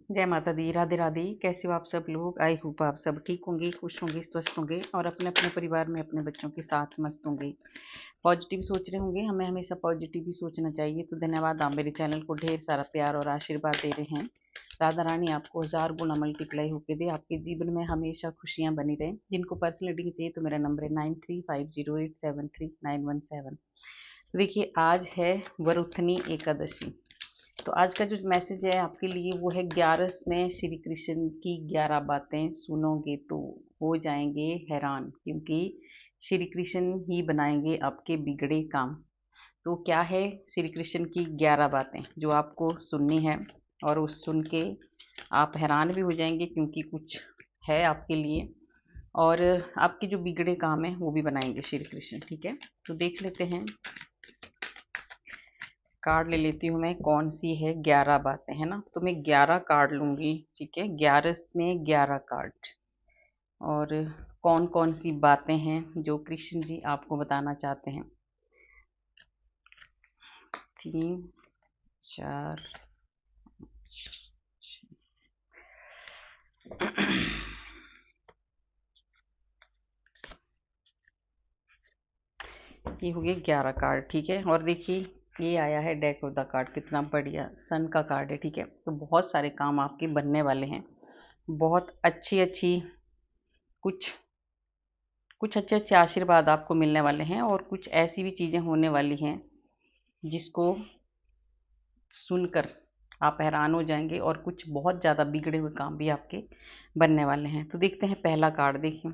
जय माता दी, राधे राधे। कैसे हो आप सब लोग? आई होप आप सब ठीक होंगे, खुश होंगे, स्वस्थ होंगे और अपने अपने परिवार में अपने बच्चों के साथ मस्त होंगे। पॉजिटिव सोच रहे होंगे। हमें हमेशा पॉजिटिव ही सोचना चाहिए। तो धन्यवाद, आप मेरे चैनल को ढेर सारा प्यार और आशीर्वाद दे रहे हैं। राधा रानी आपको 1000 गुना मल्टीप्लाई होके दे, आपके जीवन में हमेशा खुशियां बनी रहे। जिनको पर्सनल रीडिंग चाहिए तो मेरा नंबर है 9350873917। तो देखिए, आज है वरुथनी एकादशी। तो आज का जो मैसेज है आपके लिए वो है 11 में श्री कृष्ण की 11 बातें सुनोगे तो हो जाएंगे हैरान, क्योंकि श्री कृष्ण ही बनाएंगे आपके बिगड़े काम। तो क्या है श्री कृष्ण की 11 बातें जो आपको सुननी है, और उस सुन के आप हैरान भी हो जाएंगे, क्योंकि कुछ है आपके लिए और आपके जो बिगड़े काम है वो भी बनाएंगे श्री कृष्ण। ठीक है, तो देख लेते हैं। कार्ड ले लेती हूँ मैं, कौन सी है 11 बातें, है ना। तो मैं 11 कार्ड लूंगी। ठीक है, 11 में 11 कार्ड। और कौन कौन सी बातें हैं जो कृष्ण जी आपको बताना चाहते हैं। 3 4 ये हो गए 11 कार्ड। ठीक है, और देखिए ये आया है डेक ऑफ द कार्ड, कितना बढ़िया सन का कार्ड है। ठीक है, तो बहुत सारे काम आपके बनने वाले हैं। बहुत अच्छी अच्छी कुछ कुछ अच्छे अच्छे आशीर्वाद आपको मिलने वाले हैं, और कुछ ऐसी भी चीज़ें होने वाली हैं जिसको सुनकर आप हैरान हो जाएंगे, और कुछ बहुत ज़्यादा बिगड़े हुए काम भी आपके बनने वाले हैं। तो देखते हैं पहला कार्ड। देखिए,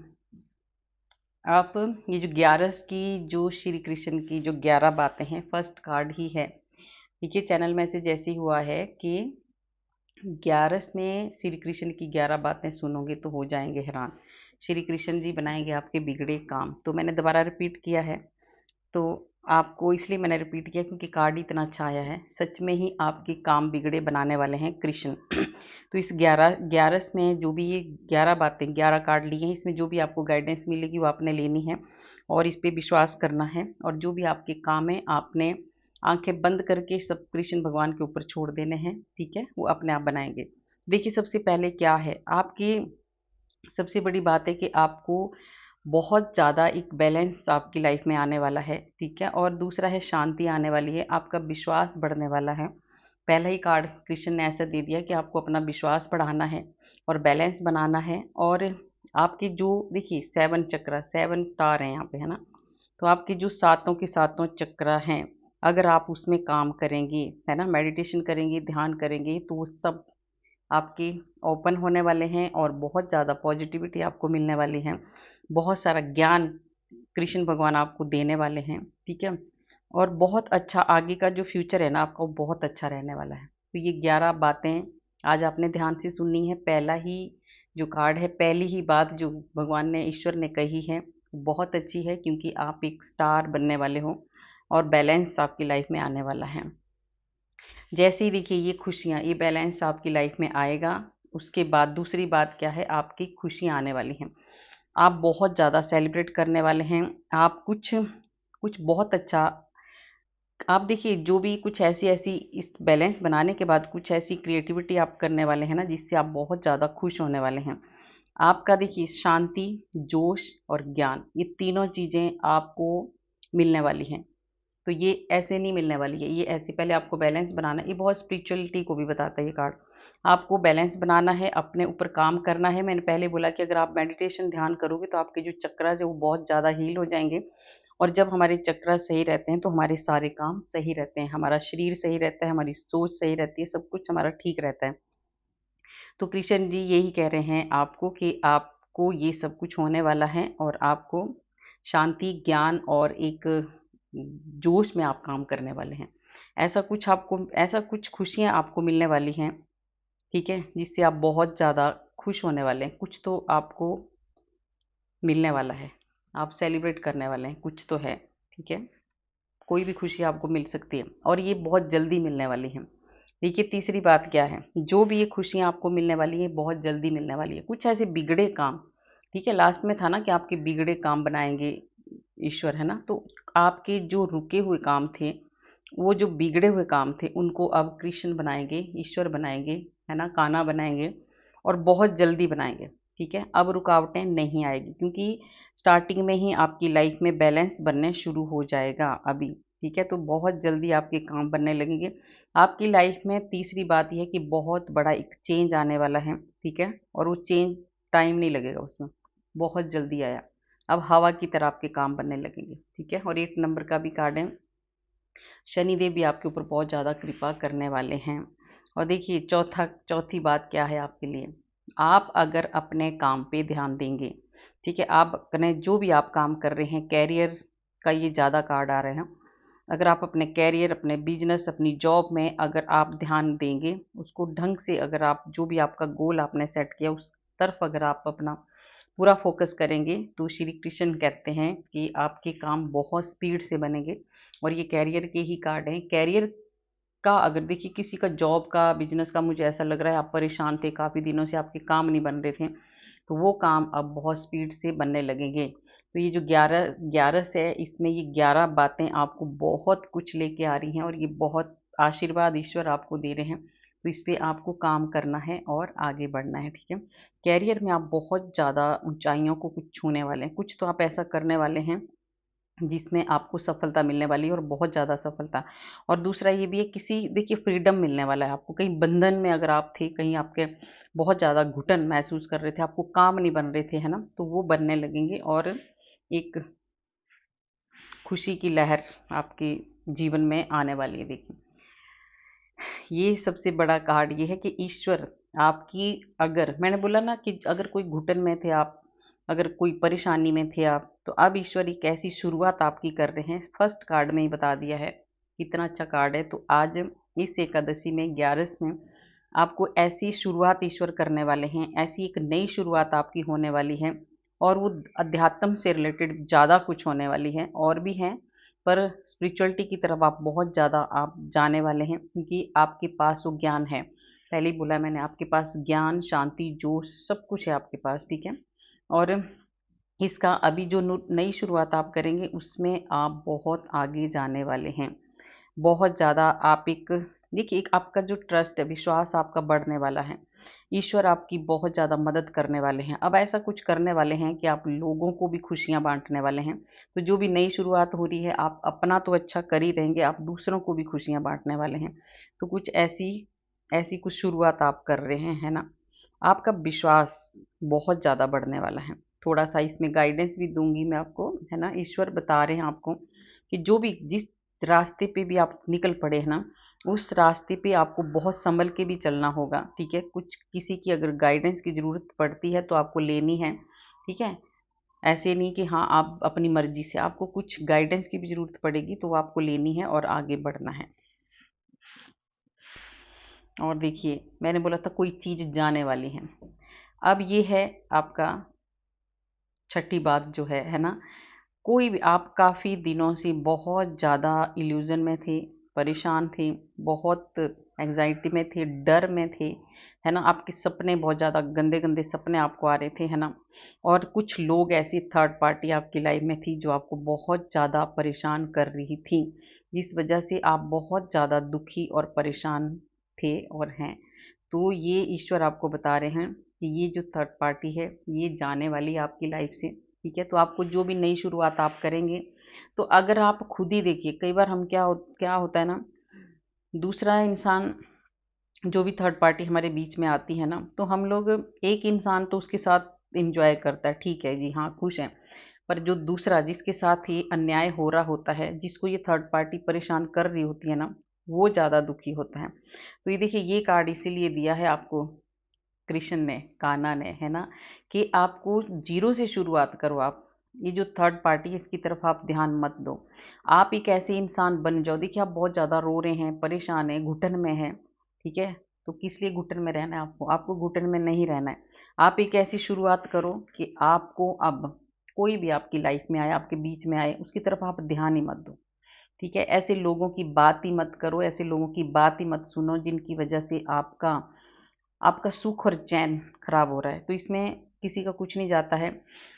आप ये जो 11 की जो श्री कृष्ण की जो 11 बातें हैं, फर्स्ट कार्ड ही है। देखिए, चैनल में से जैसे ही हुआ है कि 11 में श्री कृष्ण की 11 बातें सुनोगे तो हो जाएंगे हैरान, श्री कृष्ण जी बनाएंगे आपके बिगड़े काम। तो मैंने दोबारा रिपीट किया है, तो आपको इसलिए मैंने रिपीट किया क्योंकि कार्ड इतना अच्छा आया है। सच में ही आपके काम बिगड़े बनाने वाले हैं कृष्ण। तो इस 11 में जो भी ये 11 बातें, 11 कार्ड लिए हैं, इसमें जो भी आपको गाइडेंस मिलेगी वो आपने लेनी है और इस पे विश्वास करना है। और जो भी आपके काम है आपने आंखें बंद करके सब कृष्ण भगवान के ऊपर छोड़ देने हैं। ठीक है, वो अपने आप बनाएंगे। देखिए, सबसे पहले क्या है आपकी सबसे बड़ी बात है कि आपको बहुत ज़्यादा एक बैलेंस आपकी लाइफ में आने वाला है। ठीक है, और दूसरा है शांति आने वाली है, आपका विश्वास बढ़ने वाला है। पहला ही कार्ड कृष्ण ने ऐसा दे दिया कि आपको अपना विश्वास बढ़ाना है और बैलेंस बनाना है। और आपकी जो देखिए 7 चक्र, 7 स्टार हैं यहाँ पे, है ना। तो आपकी जो सातों के सातों चक्र हैं, अगर आप उसमें काम करेंगे, है ना, मेडिटेशन करेंगे, ध्यान करेंगे, तो वो सब आपके ओपन होने वाले हैं और बहुत ज़्यादा पॉजिटिविटी आपको मिलने वाली है। बहुत सारा ज्ञान कृष्ण भगवान आपको देने वाले हैं। ठीक है, और बहुत अच्छा आगे का जो फ्यूचर है ना आपका, वो बहुत अच्छा रहने वाला है। तो ये 11 बातें आज आपने ध्यान से सुननी है। पहला ही जो कार्ड है, पहली ही बात जो भगवान ने, ईश्वर ने कही है, वो बहुत अच्छी है, क्योंकि आप एक स्टार बनने वाले हो और बैलेंस आपकी लाइफ में आने वाला है। जैसे ही देखिए ये खुशियाँ, ये बैलेंस आपकी लाइफ में आएगा, उसके बाद दूसरी बात क्या है, आपकी खुशियाँ आने वाली हैं। आप बहुत ज़्यादा सेलिब्रेट करने वाले हैं। आप कुछ कुछ बहुत अच्छा, आप देखिए जो भी कुछ ऐसी ऐसी इस बैलेंस बनाने के बाद कुछ ऐसी क्रिएटिविटी आप करने वाले हैं ना, जिससे आप बहुत ज़्यादा खुश होने वाले हैं। आपका देखिए शांति, जोश और ज्ञान, ये तीनों चीज़ें आपको मिलने वाली हैं। तो ये ऐसे नहीं मिलने वाली है, ये ऐसे पहले आपको बैलेंस बनाना है। ये बहुत स्पिरिचुअलिटी को भी बताता है ये कार्ड। आपको बैलेंस बनाना है, अपने ऊपर काम करना है। मैंने पहले बोला कि अगर आप मेडिटेशन ध्यान करोगे तो आपके जो चक्रास है वो बहुत ज़्यादा हील हो जाएंगे। और जब हमारे चक्रास सही रहते हैं तो हमारे सारे काम सही रहते हैं, हमारा शरीर सही रहता है, हमारी सोच सही रहती है, सब कुछ हमारा ठीक रहता है। तो कृष्ण जी यही कह रहे हैं आपको कि आपको ये सब कुछ होने वाला है, और आपको शांति, ज्ञान और एक जोश में आप काम करने वाले हैं। ऐसा कुछ खुशियाँ आपको मिलने वाली हैं। ठीक है, जिससे आप बहुत ज़्यादा खुश होने वाले हैं। कुछ तो आपको मिलने वाला है, आप सेलिब्रेट करने वाले हैं, कुछ तो है। ठीक है, कोई भी खुशी आपको मिल सकती है और ये बहुत जल्दी मिलने वाली है। देखिए, तीसरी बात क्या है, जो भी ये खुशियाँ आपको मिलने वाली है बहुत जल्दी मिलने वाली है। कुछ ऐसे बिगड़े काम, ठीक है, लास्ट में था ना कि आपके बिगड़े काम बनाएंगे ईश्वर, है ना। तो आपके जो रुके हुए काम थे वो जो बिगड़े हुए काम थे उनको अब कृष्ण बनाएंगे, ईश्वर बनाएंगे, है ना, कान्हा बनाएंगे और बहुत जल्दी बनाएंगे। ठीक है, अब रुकावटें नहीं आएगी क्योंकि स्टार्टिंग में ही आपकी लाइफ में बैलेंस बनने शुरू हो जाएगा अभी। ठीक है, तो बहुत जल्दी आपके काम बनने लगेंगे आपकी लाइफ में। तीसरी बात यह है कि बहुत बड़ा एक चेंज आने वाला है। ठीक है, और वो चेंज टाइम नहीं लगेगा उसमें, बहुत जल्दी आया। अब हवा की तरह आपके काम बनने लगेंगे। ठीक है, और 8 नंबर का भी कार्ड है, शनिदेव भी आपके ऊपर बहुत ज़्यादा कृपा करने वाले हैं। और देखिए चौथी बात क्या है आपके लिए, आप अगर अपने काम पे ध्यान देंगे, ठीक है, आप अपने जो भी आप काम कर रहे हैं, कैरियर का ये ज़्यादा कार्ड आ रहे हैं। अगर आप अपने कैरियर, अपने बिजनेस, अपनी जॉब में अगर आप ध्यान देंगे, उसको ढंग से, अगर आप जो भी आपका गोल आपने सेट किया उस तरफ अगर आप अपना पूरा फोकस करेंगे, तो श्री कृष्ण कहते हैं कि आपके काम बहुत स्पीड से बनेंगे। और ये कैरियर के ही कार्ड हैं। कैरियर का अगर देखिए, किसी का जॉब का, बिजनेस का, मुझे ऐसा लग रहा है आप परेशान थे, काफ़ी दिनों से आपके काम नहीं बन रहे थे, तो वो काम अब बहुत स्पीड से बनने लगेंगे। तो ये जो 11 है, इसमें ये 11 बातें आपको बहुत कुछ लेके आ रही हैं और ये बहुत आशीर्वाद ईश्वर आपको दे रहे हैं। तो इस पे आपको काम करना है और आगे बढ़ना है। ठीक है, कैरियर में आप बहुत ज़्यादा ऊंचाइयों को कुछ छूने वाले हैं, कुछ तो आप ऐसा करने वाले हैं जिसमें आपको सफलता मिलने वाली है और बहुत ज़्यादा सफलता। और दूसरा ये भी है, किसी देखिए फ्रीडम मिलने वाला है आपको। कहीं बंधन में अगर आप थे, कहीं आपके बहुत ज़्यादा घुटन महसूस कर रहे थे, आपको काम नहीं बन रहे थे, है ना, तो वो बनने लगेंगे और एक खुशी की लहर आपके जीवन में आने वाली है। देखिए, ये सबसे बड़ा कार्ड ये है कि ईश्वर आपकी, अगर मैंने बोला ना कि अगर कोई घुटन में थे आप, अगर कोई परेशानी में थे आप, तो अब ईश्वर एक ऐसी शुरुआत आपकी कर रहे हैं। फर्स्ट कार्ड में ही बता दिया है, कितना अच्छा कार्ड है। तो आज इस एकादशी में, 11 में, आपको ऐसी शुरुआत ईश्वर करने वाले हैं, ऐसी एक नई शुरुआत आपकी होने वाली है। और वो अध्यात्म से रिलेटेड ज़्यादा कुछ होने वाली है, और भी हैं, पर स्पिरिचुअलिटी की तरफ आप बहुत ज़्यादा आप जाने वाले हैं क्योंकि आपके पास वो ज्ञान है। पहले ही बोला मैंने, आपके पास ज्ञान, शांति, जोश, सब कुछ है आपके पास। ठीक है, और इसका अभी जो नई शुरुआत आप करेंगे उसमें आप बहुत आगे जाने वाले हैं। बहुत ज़्यादा आप एक, देखिए, एक आपका जो ट्रस्ट है, विश्वास आपका बढ़ने वाला है। ईश्वर आपकी बहुत ज़्यादा मदद करने वाले हैं। अब ऐसा कुछ करने वाले हैं कि आप लोगों को भी खुशियाँ बांटने वाले हैं। तो जो भी नई शुरुआत हो रही है, आप अपना तो अच्छा कर ही रहेंगे, आप दूसरों को भी खुशियाँ बांटने वाले हैं। तो कुछ ऐसी ऐसी कुछ शुरुआत आप कर रहे हैं, है ना। आपका विश्वास बहुत ज़्यादा बढ़ने वाला है। थोड़ा सा इसमें गाइडेंस भी दूंगी मैं आपको, है ना। ईश्वर बता रहे हैं आपको कि जो भी, जिस रास्ते पे भी आप निकल पड़े हैं ना, उस रास्ते पे आपको बहुत संभल के भी चलना होगा। ठीक है, कुछ किसी की अगर गाइडेंस की ज़रूरत पड़ती है तो आपको लेनी है। ठीक है, ऐसे नहीं कि हाँ आप अपनी मर्जी से, आपको कुछ गाइडेंस की भी ज़रूरत पड़ेगी तो वो आपको लेनी है और आगे बढ़ना है। और देखिए, मैंने बोला था कोई चीज़ जाने वाली है। अब ये है आपका छठी बात जो है ना। कोई भी, आप काफ़ी दिनों से बहुत ज़्यादा इल्यूज़न में थे, परेशान थे, बहुत एंग्जाइटी में थे, डर में थे, है ना। आपके सपने बहुत ज़्यादा गंदे गंदे सपने आपको आ रहे थे, है ना। और कुछ लोग, ऐसी थर्ड पार्टी आपकी लाइफ में थी जो आपको बहुत ज़्यादा परेशान कर रही थी, जिस वजह से आप बहुत ज़्यादा दुखी और परेशान थे और हैं। तो ये ईश्वर आपको बता रहे हैं कि ये जो थर्ड पार्टी है ये जाने वाली है आपकी लाइफ से। ठीक है, तो आपको जो भी नई शुरुआत आप करेंगे, तो अगर आप खुद ही देखिए, कई बार हम क्या होता है ना, दूसरा इंसान, जो भी थर्ड पार्टी हमारे बीच में आती है ना, तो हम लोग, एक इंसान तो उसके साथ इंजॉय करता है, ठीक है जी, हाँ खुश हैं। पर जो दूसरा, जिसके साथ ये अन्याय हो रहा होता है, जिसको ये थर्ड पार्टी परेशान कर रही होती है ना, वो ज़्यादा दुखी होता है। तो ये देखिए, ये कार्ड इसीलिए दिया है आपको कृष्ण ने, कान्हा ने, है ना, कि आपको जीरो से शुरुआत करो आप। ये जो थर्ड पार्टी है इसकी तरफ आप ध्यान मत दो। आप एक ऐसे इंसान बन जाओ, देखिए आप बहुत ज़्यादा रो रहे हैं, परेशान हैं, घुटन में हैं, ठीक है, तो किस लिए घुटन में रहना है आपको, आपको घुटन में नहीं रहना है। आप एक ऐसी शुरुआत करो कि आपको अब कोई भी आपकी लाइफ में आए, आपके बीच में आए, उसकी तरफ आप ध्यान ही मत दो। ठीक है, ऐसे लोगों की बात ही मत करो, ऐसे लोगों की बात ही मत सुनो जिनकी वजह से आपका आपका सुख और चैन खराब हो रहा है। तो इसमें किसी का कुछ नहीं जाता है,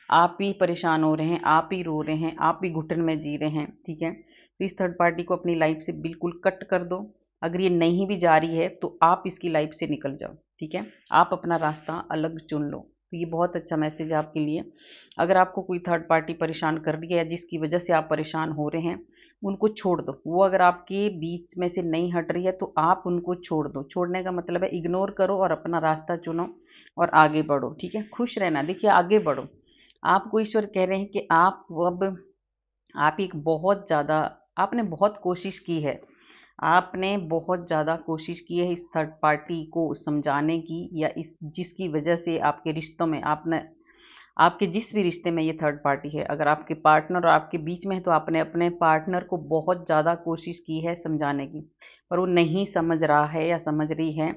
आप ही परेशान हो रहे हैं, आप ही रो रहे हैं, आप ही घुटन में जी रहे हैं। ठीक है, तो इस थर्ड पार्टी को अपनी लाइफ से बिल्कुल कट कर दो। अगर ये नहीं भी जा रही है तो आप इसकी लाइफ से निकल जाओ, ठीक है। आप अपना रास्ता अलग चुन लो। तो ये बहुत अच्छा मैसेज है आपके लिए। अगर आपको कोई थर्ड पार्टी परेशान कर रही है या जिसकी वजह से आप परेशान हो रहे हैं, उनको छोड़ दो। वो अगर आपके बीच में से नहीं हट रही है तो आप उनको छोड़ दो। छोड़ने का मतलब है इग्नोर करो और अपना रास्ता चुनो और आगे बढ़ो, ठीक है। खुश रहना, देखिए आगे बढ़ो। आपको ईश्वर कह रहे हैं कि आप एक बहुत ज़्यादा, आपने बहुत कोशिश की है। आपने बहुत ज़्यादा कोशिश की है इस थर्ड पार्टी को समझाने की, या इस जिसकी वजह से आपके रिश्तों में आपने, आपके जिस भी रिश्ते में ये थर्ड पार्टी है, अगर आपके पार्टनर और आपके बीच में है तो आपने अपने पार्टनर को बहुत ज़्यादा कोशिश की है समझाने की, पर वो नहीं समझ रहा है या समझ रही है।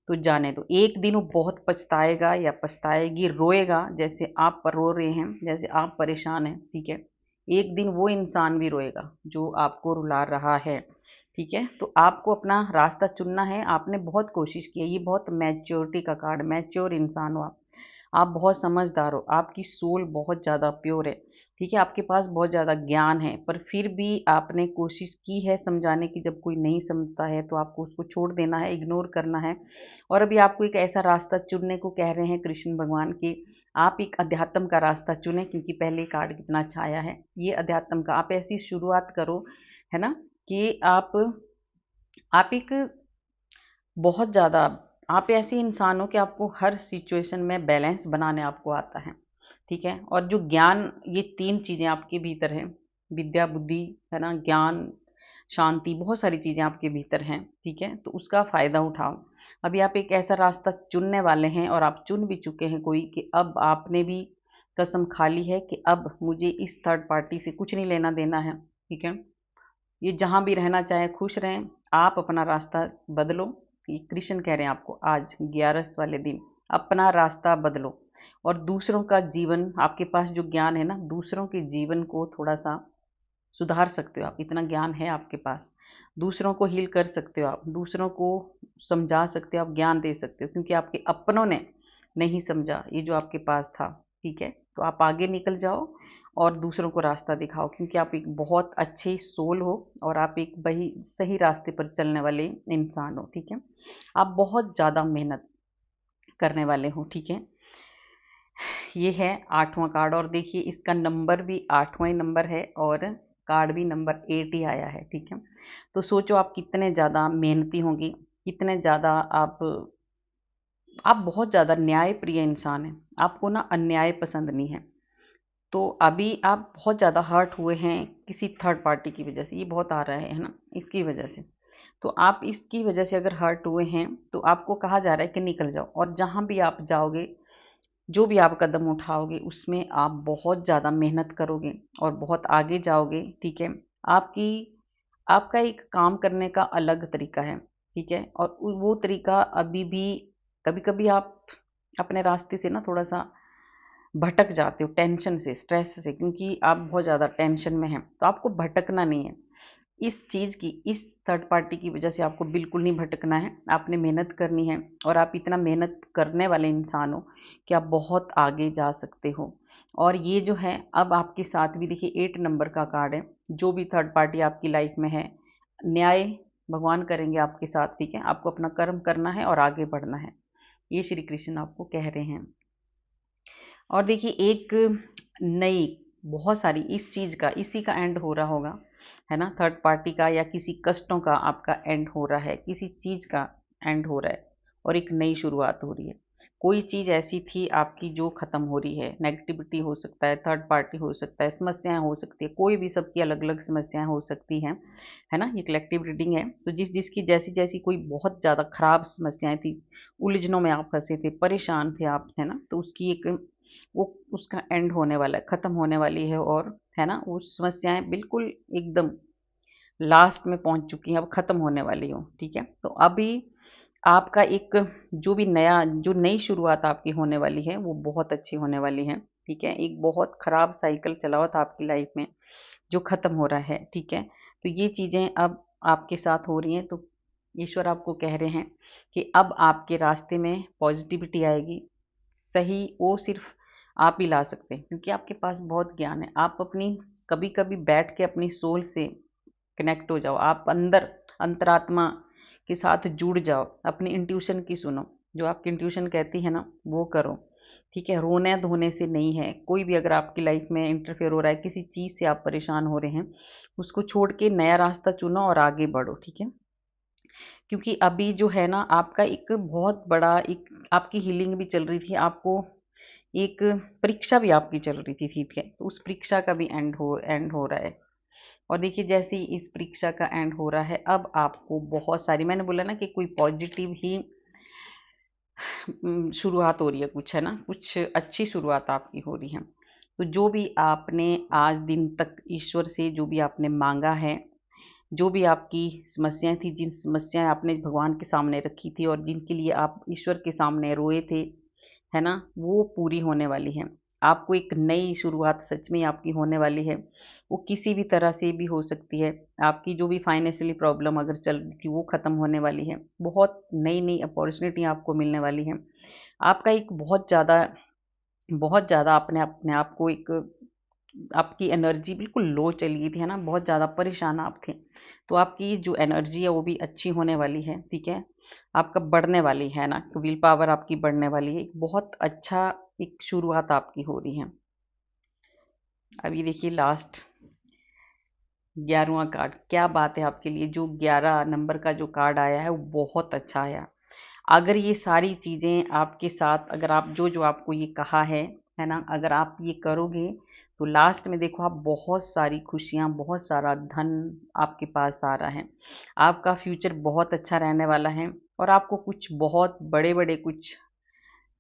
तो जाने दो, एक दिन वो बहुत पछताएगा या पछताएगी, रोएगा जैसे आप पर रो रहे हैं, जैसे आप परेशान हैं, ठीक है। एक दिन वो इंसान भी रोएगा जो आपको रुला रहा है, ठीक है। तो आपको अपना रास्ता चुनना है। आपने बहुत कोशिश की है, ये बहुत मैच्योरिटी का कार्ड, मैच्योर इंसान हो आप बहुत समझदार हो, आपकी सोल बहुत ज़्यादा प्योर है, ठीक है। आपके पास बहुत ज़्यादा ज्ञान है, पर फिर भी आपने कोशिश की है समझाने की। जब कोई नहीं समझता है तो आपको उसको छोड़ देना है, इग्नोर करना है। और अभी आपको एक ऐसा रास्ता चुनने को कह रहे हैं कृष्ण भगवान की, आप एक अध्यात्म का रास्ता चुनें, क्योंकि पहले कार्ड कितना अच्छा आया है ये अध्यात्म का। आप ऐसी शुरुआत करो, है ना, कि आप एक बहुत ज़्यादा, आप ऐसे इंसान हो कि आपको हर सिचुएशन में बैलेंस बनाने आपको आता है, ठीक है। और जो ज्ञान, ये तीन चीज़ें आपके भीतर हैं, विद्या, बुद्धि, है ना, ज्ञान, शांति, बहुत सारी चीज़ें आपके भीतर हैं, ठीक है। तो उसका फ़ायदा उठाओ। अभी आप एक ऐसा रास्ता चुनने वाले हैं और आप चुन भी चुके हैं कोई, कि अब आपने भी कसम खा ली है कि अब मुझे इस थर्ड पार्टी से कुछ नहीं लेना देना है, ठीक है। ये जहाँ भी रहना चाहे खुश रहें, आप अपना रास्ता बदलो। ये कृष्ण कह रहे हैं आपको आज 11 वाले दिन अपना रास्ता बदलो। और दूसरों का जीवन, आपके पास जो ज्ञान है ना, दूसरों के जीवन को थोड़ा सा सुधार सकते हो आप, इतना ज्ञान है आपके पास। दूसरों को हील कर सकते हो आप, दूसरों को समझा सकते हो आप, ज्ञान दे सकते हो, क्योंकि आपके अपनों ने नहीं समझा ये जो आपके पास था, ठीक है। तो आप आगे निकल जाओ और दूसरों को रास्ता दिखाओ, क्योंकि आप एक बहुत अच्छे सोल हो और आप एक वही सही रास्ते पर चलने वाले इंसान हो, ठीक है। आप बहुत ज़्यादा मेहनत करने वाले हो, ठीक है। ये है 8वां कार्ड, और देखिए इसका नंबर भी 8वां ही नंबर है और कार्ड भी नंबर 8 ही आया है, ठीक है। तो सोचो आप कितने ज़्यादा मेहनती होंगी, कितने ज़्यादा आप बहुत ज़्यादा न्यायप्रिय इंसान हैं। आपको ना अन्याय पसंद नहीं है। तो अभी आप बहुत ज़्यादा हर्ट हुए हैं किसी थर्ड पार्टी की वजह से, ये बहुत आ रहा है ना, इसकी वजह से। तो आप इसकी वजह से अगर हर्ट हुए हैं तो आपको कहा जा रहा है कि निकल जाओ, और जहाँ भी आप जाओगे, जो भी आप कदम उठाओगे, उसमें आप बहुत ज़्यादा मेहनत करोगे और बहुत आगे जाओगे, ठीक है। आपकी आपका एक काम करने का अलग तरीका है, ठीक है। और वो तरीका अभी भी, कभी कभी आप अपने रास्ते से ना थोड़ा सा भटक जाते हो, टेंशन से, स्ट्रेस से, क्योंकि आप बहुत ज़्यादा टेंशन में हैं। तो आपको भटकना नहीं है इस चीज़ की, इस थर्ड पार्टी की वजह से आपको बिल्कुल नहीं भटकना है। आपने मेहनत करनी है, और आप इतना मेहनत करने वाले इंसान हो कि आप बहुत आगे जा सकते हो। और ये जो है, अब आपके साथ भी देखिए 8 नंबर का कार्ड है। जो भी थर्ड पार्टी आपकी लाइफ में है, न्याय भगवान करेंगे आपके साथ, ठीक है। आपको अपना कर्म करना है और आगे बढ़ना है, ये श्री कृष्ण आपको कह रहे हैं। और देखिए एक नई, बहुत सारी इस चीज़ का, इसी का एंड हो रहा होगा, है ना, थर्ड पार्टी का, या किसी कष्टों का आपका एंड हो रहा है, किसी चीज़ का एंड हो रहा है और एक नई शुरुआत हो रही है। कोई चीज़ ऐसी थी आपकी जो ख़त्म हो रही है, नेगेटिविटी हो सकता है, थर्ड पार्टी हो सकता है, समस्याएं हो सकती है, कोई भी, सबकी अलग अलग समस्याएं हो सकती हैं, है ना। ये कलेक्टिव रीडिंग है। तो जिस जिसकी जैसी जैसी कोई बहुत ज़्यादा खराब समस्याएं थी, उलझनों में आप फंसे थे, परेशान थे आप, है ना, तो उसकी एक, वो उसका एंड होने वाला है, ख़त्म होने वाली है, और है ना, वो समस्याएं बिल्कुल एकदम लास्ट में पहुंच चुकी हैं, अब ख़त्म होने वाली हो, ठीक है। तो अभी आपका एक, जो भी नया, जो नई शुरुआत आपकी होने वाली है वो बहुत अच्छी होने वाली है, ठीक है। एक बहुत ख़राब साइकिल चला हुआ था आपकी लाइफ में जो ख़त्म हो रहा है, ठीक है। तो ये चीज़ें अब आपके साथ हो रही हैं। तो ईश्वर आपको कह रहे हैं कि अब आपके रास्ते में पॉजिटिविटी आएगी। सही वो सिर्फ आप ही ला सकते हैं, क्योंकि आपके पास बहुत ज्ञान है। आप अपनी, कभी कभी बैठ के अपनी सोल से कनेक्ट हो जाओ, आप अंदर अंतरात्मा के साथ जुड़ जाओ, अपनी इंट्यूशन की सुनो, जो आपकी इंट्यूशन कहती है ना वो करो, ठीक है। रोने धोने से नहीं है, कोई भी अगर आपकी लाइफ में इंटरफेयर हो रहा है, किसी चीज़ से आप परेशान हो रहे हैं, उसको छोड़ के नया रास्ता चुनो और आगे बढ़ो, ठीक है। क्योंकि अभी जो है ना आपका एक बहुत बड़ा एक आपकी हीलिंग भी चल रही थी, आपको एक परीक्षा भी आपकी चल रही थी, ठीक है। तो उस परीक्षा का भी एंड हो रहा है। और देखिए जैसे ही इस परीक्षा का एंड हो रहा है, अब आपको बहुत सारी, मैंने बोला ना कि कोई पॉजिटिव ही शुरुआत हो रही है, कुछ है ना, कुछ अच्छी शुरुआत आपकी हो रही है। तो जो भी आपने आज दिन तक ईश्वर से जो भी आपने मांगा है, जो भी आपकी समस्याएं थी, जिन समस्याएं आपने भगवान के सामने रखी थी और जिनके लिए आप ईश्वर के सामने रोए थे, है ना, वो पूरी होने वाली है। आपको एक नई शुरुआत सच में आपकी होने वाली है। वो किसी भी तरह से भी हो सकती है। आपकी जो भी फाइनेंशियली प्रॉब्लम अगर चल रही थी वो ख़त्म होने वाली है। बहुत नई नई अपॉर्चुनिटी आपको मिलने वाली है। आपका एक बहुत ज़्यादा आपने अपने आप को एक, आपकी एनर्जी बिल्कुल लो चली गई थी, है ना, बहुत ज़्यादा परेशान आप थे। तो आपकी जो एनर्जी है वो भी अच्छी होने वाली है, ठीक है। आपका बढ़ने वाली है ना, विल पावर आपकी बढ़ने वाली है। एक बहुत अच्छा एक शुरुआत आपकी हो रही है। अभी देखिए लास्ट 11वां कार्ड, क्या बात है आपके लिए। जो 11 नंबर का जो कार्ड आया है वो बहुत अच्छा आया। अगर ये सारी चीज़ें आपके साथ, अगर आप जो जो आपको ये कहा है ना, अगर आप ये करोगे तो लास्ट में देखो आप बहुत सारी खुशियाँ, बहुत सारा धन आपके पास आ रहा है। आपका फ्यूचर बहुत अच्छा रहने वाला है और आपको कुछ बहुत बड़े बड़े कुछ,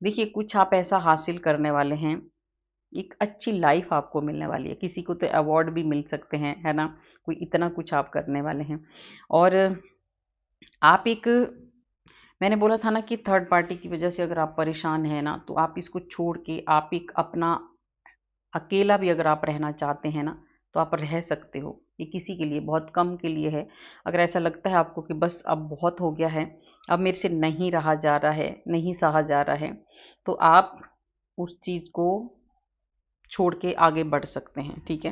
देखिए कुछ आप ऐसा हासिल करने वाले हैं। एक अच्छी लाइफ आपको मिलने वाली है। किसी को तो अवार्ड भी मिल सकते हैं, है ना, कोई इतना कुछ आप करने वाले हैं। और आप एक, मैंने बोला था ना कि थर्ड पार्टी की वजह से अगर आप परेशान हैं ना, तो आप इसको छोड़ के आप एक अपना अकेला भी अगर आप रहना चाहते हैं ना, तो आप रह सकते हो। ये किसी के लिए, बहुत कम के लिए है। अगर ऐसा लगता है आपको कि बस अब बहुत हो गया है, अब मेरे से नहीं रहा जा रहा है, नहीं सहा जा रहा है, तो आप उस चीज़ को छोड़ के आगे बढ़ सकते हैं, ठीक है।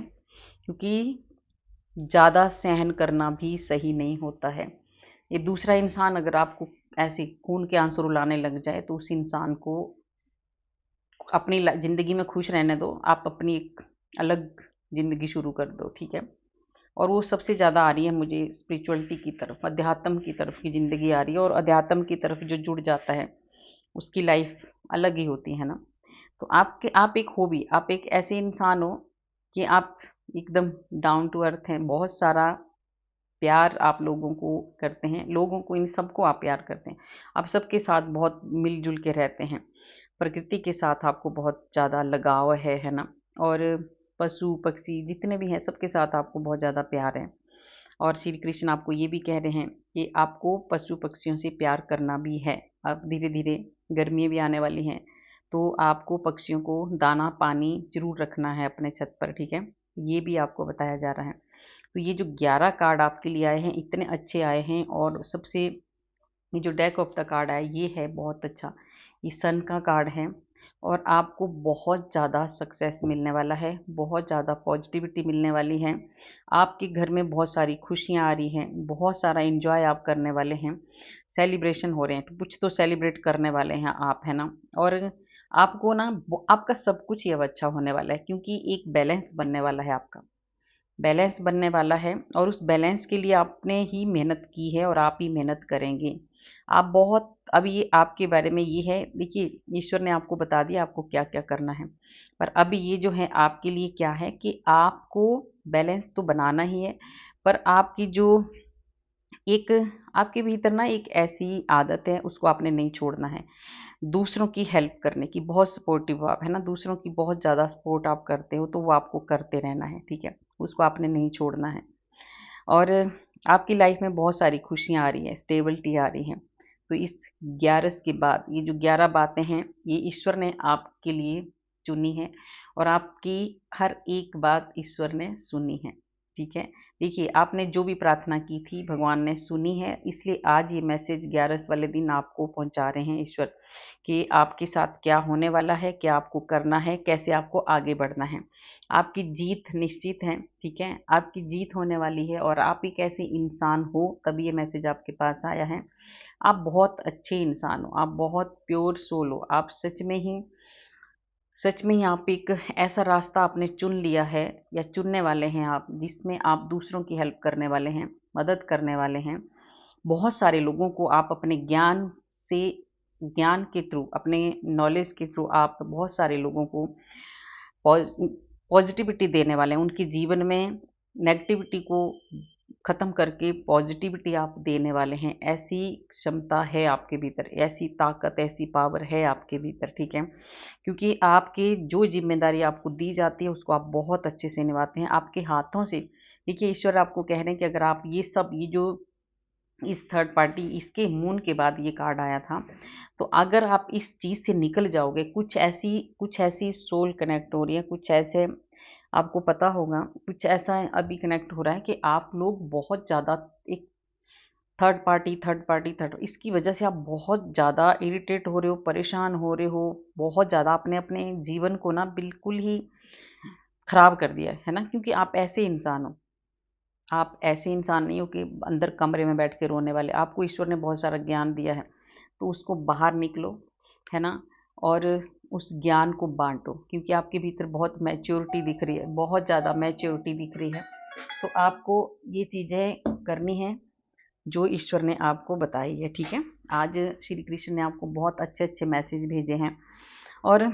क्योंकि ज़्यादा सहन करना भी सही नहीं होता है। ये दूसरा इंसान अगर आपको ऐसे खून के आंसू रुलाने लग जाए, तो उस इंसान को अपनी ज़िंदगी में खुश रहने दो। आप अपनी एक अलग ज़िंदगी शुरू कर दो, ठीक है। और वो सबसे ज़्यादा आ रही है मुझे स्पिरिचुअलिटी की तरफ, अध्यात्म की तरफ की ज़िंदगी आ रही है। और अध्यात्म की तरफ जो जुड़ जाता है उसकी लाइफ अलग ही होती है ना। तो आप एक हो भी, आप एक ऐसे इंसान हो कि आप एकदम डाउन टू अर्थ हैं। बहुत सारा प्यार आप लोगों को करते हैं, लोगों को, इन सबको आप प्यार करते हैं। आप सबके साथ बहुत मिलजुल के रहते हैं। प्रकृति के साथ आपको बहुत ज़्यादा लगाव है ना। और पशु पक्षी जितने भी हैं सबके साथ आपको बहुत ज़्यादा प्यार है। और श्री कृष्ण आपको ये भी कह रहे हैं कि आपको पशु पक्षियों से प्यार करना भी है। अब धीरे धीरे गर्मियाँ भी आने वाली हैं, तो आपको पक्षियों को दाना पानी जरूर रखना है अपने छत पर, ठीक है। ये भी आपको बताया जा रहा है। तो ये जो 11 कार्ड आपके लिए आए हैं, इतने अच्छे आए हैं। और सबसे ये जो डेक ऑफ द कार्ड आया ये है बहुत अच्छा, ये सन का कार्ड है। और आपको बहुत ज़्यादा सक्सेस मिलने वाला है, बहुत ज़्यादा पॉजिटिविटी मिलने वाली है। आपके घर में बहुत सारी खुशियाँ आ रही हैं, बहुत सारा इंजॉय आप करने वाले हैं। सेलिब्रेशन हो रहे हैं, तो कुछ तो सेलिब्रेट करने वाले हैं आप, है ना। और आपको ना आपका सब कुछ ही अब अच्छा होने वाला है, क्योंकि एक बैलेंस बनने वाला है, आपका बैलेंस बनने वाला है। और उस बैलेंस के लिए आपने ही मेहनत की है और आप ही मेहनत करेंगे। आप बहुत, अब ये आपके बारे में ये है, देखिए ईश्वर ने आपको बता दिया आपको क्या क्या करना है। पर अभी ये जो है आपके लिए क्या है कि आपको बैलेंस तो बनाना ही है। पर आपकी जो एक, आपके भीतर ना एक ऐसी आदत है, उसको आपने नहीं छोड़ना है। दूसरों की हेल्प करने की, बहुत सपोर्टिव हो आप, है ना, दूसरों की बहुत ज़्यादा सपोर्ट आप करते हो, तो वो आपको करते रहना है, ठीक है। उसको आपने नहीं छोड़ना है। और आपकी लाइफ में बहुत सारी खुशियाँ आ रही हैं, स्टेबिलिटी आ रही है। तो इस 11 के बाद ये जो 11 बातें हैं, ये ईश्वर ने आपके लिए चुनी है। और आपकी हर एक बात ईश्वर ने सुनी है। ठीक है। देखिए, आपने जो भी प्रार्थना की थी भगवान ने सुनी है, इसलिए आज ये मैसेज 11 वाले दिन आपको पहुंचा रहे हैं ईश्वर कि आपके साथ क्या होने वाला है, क्या आपको करना है, कैसे आपको आगे बढ़ना है। आपकी जीत निश्चित है, ठीक है, आपकी जीत होने वाली है और आप एक ऐसे इंसान हो, तभी ये मैसेज आपके पास आया है। आप बहुत अच्छे इंसान हो, आप बहुत प्योर सोल हो, आप सच में ही आप एक ऐसा रास्ता आपने चुन लिया है या चुनने वाले हैं आप, जिसमें आप दूसरों की हेल्प करने वाले हैं, मदद करने वाले हैं। बहुत सारे लोगों को आप अपने से ज्ञान के थ्रू, अपने नॉलेज के थ्रू आप बहुत सारे लोगों को पॉजिटिविटी देने वाले हैं। उनके जीवन में नेगेटिविटी को ख़त्म करके पॉजिटिविटी आप देने वाले हैं। ऐसी क्षमता है आपके भीतर, ऐसी ताकत, ऐसी पावर है आपके भीतर, ठीक है। क्योंकि आपकी जो जिम्मेदारी आपको दी जाती है उसको आप बहुत अच्छे से निभाते हैं आपके हाथों से। देखिए, ईश्वर आपको कह रहे हैं कि अगर आप ये जो इस थर्ड पार्टी इसके मून के बाद ये कार्ड आया था, तो अगर आप इस चीज़ से निकल जाओगे, कुछ ऐसी सोल कनेक्ट हो रही है, कुछ ऐसे आपको पता होगा, कुछ ऐसा अभी कनेक्ट हो रहा है कि आप लोग बहुत ज़्यादा एक थर्ड इसकी वजह से आप बहुत ज़्यादा इरिटेट हो रहे हो, परेशान हो रहे हो, बहुत ज़्यादा आपने अपने जीवन को ना बिल्कुल ही खराब कर दिया है ना, क्योंकि आप ऐसे इंसान हो। आप ऐसे इंसान नहीं हो कि अंदर कमरे में बैठ के रोने वाले। आपको ईश्वर ने बहुत सारा ज्ञान दिया है, तो उसको बाहर निकलो, है ना? और उस ज्ञान को बाँटो, क्योंकि आपके भीतर बहुत मैच्योरिटी दिख रही है, बहुत ज़्यादा मैच्योरिटी दिख रही है। तो आपको ये चीज़ें करनी है जो ईश्वर ने आपको बताई है, ठीक है? आज श्री कृष्ण ने आपको बहुत अच्छे-अच्छे मैसेज भेजे हैं और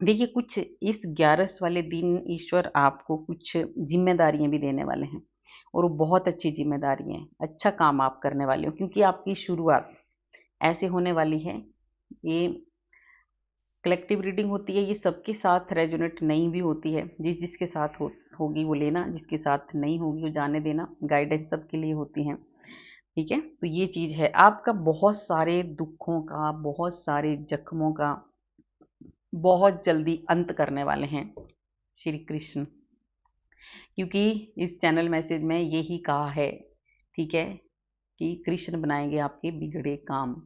देखिए, कुछ इस 11 वाले दिन ईश्वर आपको कुछ ज़िम्मेदारियाँ भी देने वाले हैं और वो बहुत अच्छी ज़िम्मेदारी हैं। अच्छा काम आप करने वाले हो, क्योंकि आपकी शुरुआत ऐसे होने वाली है। ये कलेक्टिव रीडिंग होती है, ये सबके साथ रेजोनेट नहीं भी होती है। जिसके साथ होगी वो लेना, जिसके साथ नहीं होगी वो जाने देना। गाइडेंस सबके लिए होती हैं, ठीक है? तो ये चीज़ है, आपका बहुत सारे दुखों का, बहुत सारे जख्मों का बहुत जल्दी अंत करने वाले हैं श्री कृष्ण, क्योंकि इस चैनल मैसेज में यही कहा है, ठीक है, कि कृष्ण बनाएंगे आपके बिगड़े काम।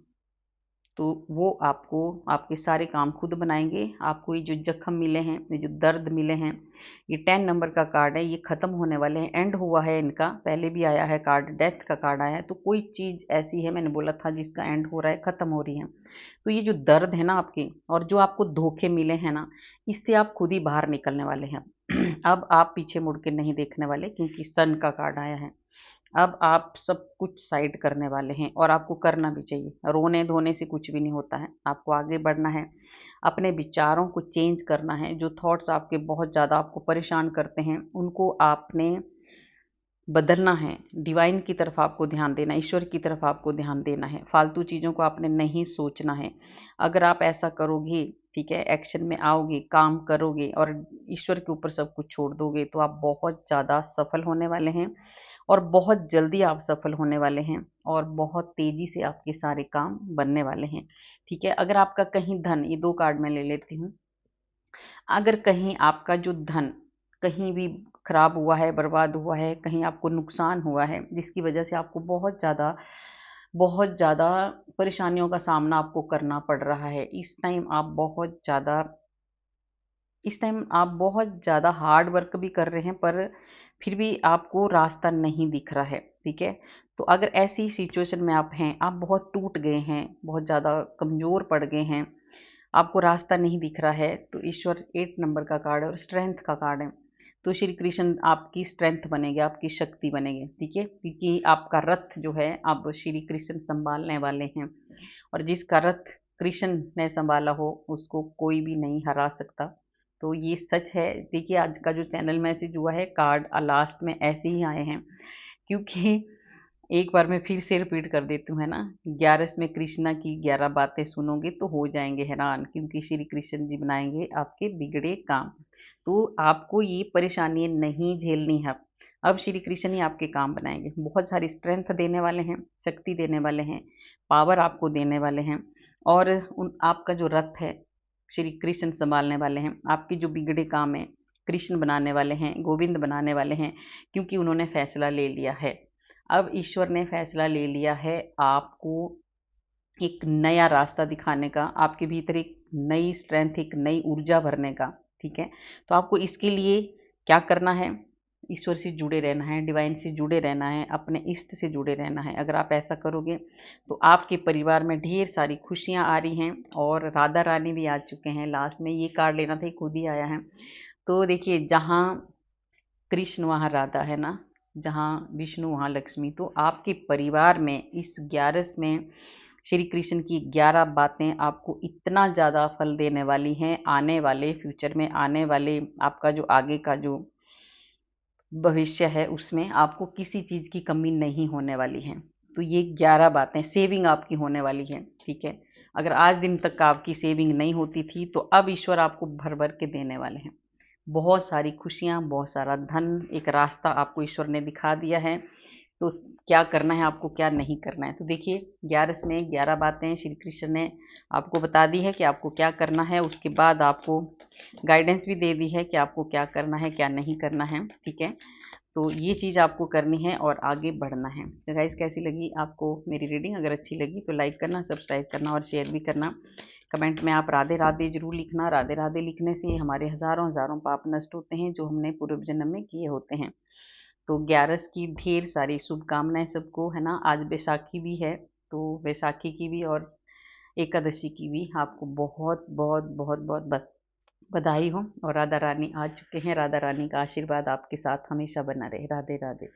तो वो आपको आपके सारे काम खुद बनाएंगे। आपको ये जो जख्म मिले हैं, ये जो दर्द मिले हैं, ये 10 नंबर का कार्ड है, ये ख़त्म होने वाले हैं, एंड हुआ है इनका। पहले भी आया है कार्ड, डेथ का कार्ड आया है। तो कोई चीज़ ऐसी है, मैंने बोला था, जिसका एंड हो रहा है, ख़त्म हो रही है। तो ये जो दर्द है ना आपके, और जो आपको धोखे मिले हैं ना, इससे आप खुद ही बाहर निकलने वाले हैं। अब आप पीछे मुड़ के नहीं देखने वाले, क्योंकि सन का कार्ड आया है। अब आप सब कुछ साइड करने वाले हैं और आपको करना भी चाहिए। रोने धोने से कुछ भी नहीं होता है, आपको आगे बढ़ना है, अपने विचारों को चेंज करना है। जो थॉट्स आपके बहुत ज़्यादा आपको परेशान करते हैं, उनको आपने बदलना है। डिवाइन की तरफ आपको ध्यान देना है, ईश्वर की तरफ आपको ध्यान देना है। फालतू चीज़ों को आपने नहीं सोचना है। अगर आप ऐसा करोगे, ठीक है, एक्शन में आओगे, काम करोगे और ईश्वर के ऊपर सब कुछ छोड़ दोगे, तो आप बहुत ज़्यादा सफल होने वाले हैं और बहुत जल्दी आप सफल होने वाले हैं और बहुत तेज़ी से आपके सारे काम बनने वाले हैं, ठीक है। अगर आपका कहीं धन, ये 2 कार्ड मैं ले लेती हूँ। अगर कहीं आपका जो धन कहीं भी खराब हुआ है, बर्बाद हुआ है, कहीं आपको नुकसान हुआ है, जिसकी वजह से आपको बहुत ज़्यादा परेशानियों का सामना आपको करना पड़ रहा है। इस टाइम आप बहुत ज़्यादा हार्ड वर्क भी कर रहे हैं, पर फिर भी आपको रास्ता नहीं दिख रहा है, ठीक है। तो अगर ऐसी सिचुएशन में आप हैं, आप बहुत टूट गए हैं, बहुत ज़्यादा कमज़ोर पड़ गए हैं, आपको रास्ता नहीं दिख रहा है, तो ईश्वर 8 नंबर का कार्ड है और स्ट्रेंथ का कार्ड है। तो श्री कृष्ण आपकी स्ट्रेंथ बनेंगे, आपकी शक्ति बनेंगे, ठीक है, क्योंकि आपका रथ जो है अब श्री कृष्ण संभालने वाले हैं और जिसका रथ कृष्ण ने संभाला हो, उसको कोई भी नहीं हरा सकता। तो ये सच है। देखिए, आज का जो चैनल मैसेज हुआ है, कार्ड लास्ट में ऐसे ही आए हैं, क्योंकि एक बार मैं फिर से रिपीट कर देती हूँ, है ना। 11 में कृष्णा की 11 बातें सुनोगे तो हो जाएंगे हैरान, क्योंकि श्री कृष्ण जी बनाएंगे आपके बिगड़े काम। तो आपको ये परेशानी नहीं झेलनी है। अब श्री कृष्ण ही आपके काम बनाएंगे, बहुत सारी स्ट्रेंथ देने वाले हैं, शक्ति देने वाले हैं, पावर आपको देने वाले हैं और आपका जो रथ है श्री कृष्ण संभालने वाले हैं। आपके जो बिगड़े काम है कृष्ण बनाने वाले हैं, गोविंद बनाने वाले हैं, क्योंकि उन्होंने फैसला ले लिया है। अब ईश्वर ने फैसला ले लिया है आपको एक नया रास्ता दिखाने का, आपके भीतर एक नई स्ट्रेंथ, एक नई ऊर्जा भरने का, ठीक है। तो आपको इसके लिए क्या करना है? ईश्वर से जुड़े रहना है, डिवाइन से जुड़े रहना है, अपने इष्ट से जुड़े रहना है। अगर आप ऐसा करोगे तो आपके परिवार में ढेर सारी खुशियां आ रही हैं। और राधा रानी भी आ चुके हैं। लास्ट में ये कार्ड लेना था, खुद ही आया है। तो देखिए, जहाँ कृष्ण वहाँ राधा है ना, जहाँ विष्णु वहाँ लक्ष्मी। तो आपके परिवार में इस 11 में श्री कृष्ण की 11 बातें आपको इतना ज़्यादा फल देने वाली हैं। आने वाले फ्यूचर में, आने वाले आपका जो आगे का जो भविष्य है, उसमें आपको किसी चीज़ की कमी नहीं होने वाली है। तो ये 11 बातें सेविंग आपकी होने वाली है, ठीक है। अगर आज दिन तक आपकी सेविंग नहीं होती थी, तो अब ईश्वर आपको भर भर के देने वाले हैं। बहुत सारी खुशियाँ, बहुत सारा धन, एक रास्ता आपको ईश्वर ने दिखा दिया है। तो क्या करना है आपको, क्या नहीं करना है। तो देखिए, 11 में 11 बातें श्री कृष्ण ने आपको बता दी है कि आपको क्या करना है। उसके बाद आपको गाइडेंस भी दे दी है कि आपको क्या करना है, क्या नहीं करना है, ठीक है। तो ये चीज़ आपको करनी है और आगे बढ़ना है। तो गाइस, कैसी लगी आपको मेरी रीडिंग? अगर अच्छी लगी तो लाइक करना, सब्सक्राइब करना और शेयर भी करना। कमेंट में आप राधे राधे जरूर लिखना। राधे राधे लिखने से हमारे हज़ारों हज़ारों पाप नष्ट होते हैं, जो हमने पूर्व जन्म में किए होते हैं। तो 11 की ढेर सारी शुभकामनाएं सबको, है ना। आज बैसाखी भी है, तो बैसाखी की भी और एकादशी की भी आपको बहुत बहुत बहुत बहुत बधाई हो। और राधा रानी आ चुके हैं। राधा रानी का आशीर्वाद आपके साथ हमेशा बना रहे। राधे राधे।